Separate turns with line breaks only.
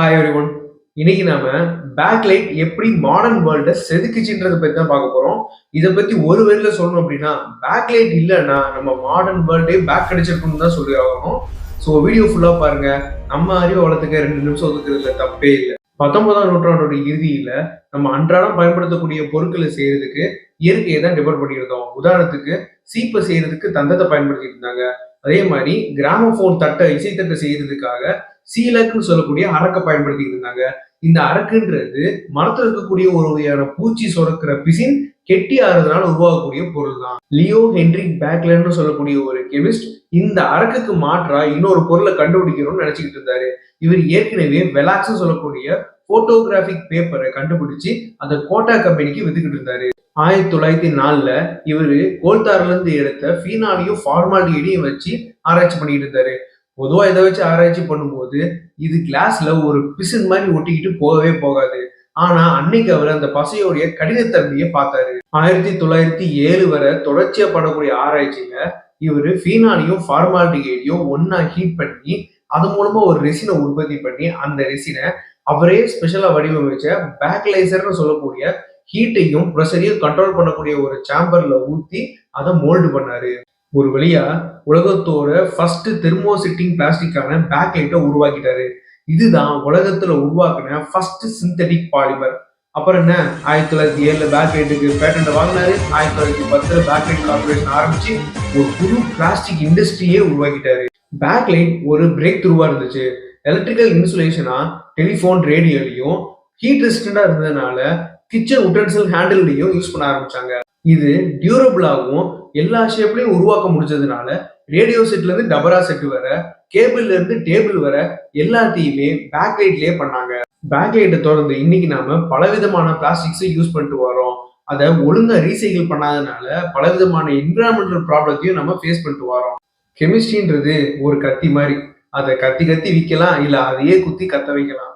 Hi everyone. இன்னைக்கு நாம backlight எப்படி மாடர்ன் வேர்ல்ட செதுக்குச்சுன்றத பத்தி தான் பார்க்க போறோம். இத பத்தி ஒரு வரியில சொல்லணும் அப்படின்னா, பேக்லைட் இல்லன்னா நம்ம மாடர்ன் வேர்ல்டே பேக் அடிச்சிருக்கும்னு தான் சொல்லி ஆகணும். ஸோ வீடியோ ஃபுல்லா பாருங்க. நம்ம அறிவை வளர்த்துக்க 2 நிமிஷம் ஒதுக்குறதுல தப்பே இல்ல. 19ஆம் நூற்றாண்டோட இறுதியில நம்ம அன்றாடம் பயன்படுத்தக்கூடிய பொருட்களை செய்யறதுக்கு இயற்கையை தான் டிபெண்ட் பண்ணியிருந்தோம். உதாரணத்துக்கு சீப்பை செய்யறதுக்கு தந்தத்தை பயன்படுத்திட்டு இருந்தாங்க. அதே மாதிரி கிராமபோன் இசைத்தட்டை செய்யறதுக்காக சீலக்குன்னு சொல்லக்கூடிய அரக்கை பயன்படுத்திட்டு இருந்தாங்க. இந்த அரக்குன்றது மரத்துல இருக்கக்கூடிய ஒரு வகையான பூச்சி சுரக்கிற பிசின் கெட்டி ஆறுறதுனால உருவாகக்கூடிய பொருள் தான். லியோ ஹென்ரிக் பேக்லர்னு சொல்லக்கூடிய ஒரு கெமிஸ்ட் இந்த அரக்குக்கு மாற்றா இன்னொரு பொருளை கண்டுபிடிக்கணும்னு நினைச்சுக்கிட்டு இருந்தாரு. இவர் ஏற்கனவே வெலாக்ஸ் சொல்லக்கூடிய போட்டோகிராபிக் பேப்பரை கண்டுபிடிச்சு அந்த கோட்டா கம்பெனிக்கு வித்துக்கிட்டு இருந்தாரு. 1904 இவரு கோல்தார்ல இருந்து எடுத்த ஃபீனாலையும் ஃபார்மாலிட்டியையும் வச்சு ஆராய்ச்சி பண்ணிட்டு இருந்தாரு. பொதுவா இதை வச்சு ஆராய்ச்சி பண்ணும்போது இது கிளாஸ்ல ஒரு பிசின் மாதிரி ஒட்டிக்கிட்டு போகவே போகாது. ஆனா அன்னைக்கு அவர் அந்த பசையோடைய கடினத்தன்மையை பார்த்தாரு. 1907 வரை தொடர்ச்சியா பண்ணக்கூடிய ஆராய்ச்சியில இவரு ஃபீனாலையும் ஃபார்மாலிட்டியையும் ஒன்னா ஹீட் பண்ணி அது மூலமா ஒரு ரெசினை உற்பத்தி பண்ணி அந்த ரெசினை அவரே ஸ்பெஷலா வடிவமைச்ச பேக்லைசர்னு சொல்லக்கூடிய ஹீட்டையும் ப்ரெஷரையும் கண்ட்ரோல் பண்ணக்கூடிய ஒரு சாம்பர்ல ஊத்தி அதை மோல்டு பண்ணாரு. ஒரு வழியா உலகத்தோட ஃபர்ஸ்ட் தெர்மோசிட்டிங் பிளாஸ்டிக்கான பேக்லைட்டை உருவாக்கிட்டாரு. இதுதான் உலகத்துல உருவாக்குன ஃபர்ஸ்ட் சிந்தட்டிக் பாலிமர். அப்புறம் என்ன 1907 பேக்லைட்டுக்கு பேட்டன்ட் வாங்கினாரு. 1910 பேக்லைட் கார்பரேஷன் ஆரம்பிச்சு ஒரு புது பிளாஸ்டிக் இண்டஸ்ட்ரியே உருவாக்கிட்டாரு. பேக்லைட் ஒரு பிரேக் த்ரூவா இருந்துச்சு. எலக்ட்ரிக்கல் இன்சுலேஷனா டெலிஃபோன் ரேடியோலையும் ஹீட் ரெசிஸ்டண்டா இருந்ததுனால கிச்சன் உட்டன்சில் ஹேண்டில்லையும் யூஸ் பண்ண ஆரம்பிச்சாங்க. இது டியூரபிளாகவும் எல்லா ஷேப்லயும் உருவாக்க முடிஞ்சதுனால ரேடியோ செட்ல இருந்து டபரா செட் வர, கேபிள்ல இருந்து டேபிள் வர எல்லாத்தையுமே பேக்லைட்லயே பண்ணாங்க. பேக்லைட்டை தொடர்ந்து இன்னைக்கு நாம பலவிதமான பிளாஸ்டிக்ஸை யூஸ் பண்ணிட்டு வரோம். அதை ஒழுங்கா ரீசைக்கிள் பண்ணாதனால பலவிதமான என்விரான்மெண்டல் ப்ராப்ளத்தையும் நம்ம ஃபேஸ் பண்ணிட்டு வரோம். கெமிஸ்ட்ரின்றது ஒரு கத்தி மாதிரி. அதை கத்தி கத்தி விற்கலாம், இல்ல அதையே குத்தி கத்த வைக்கலாம்.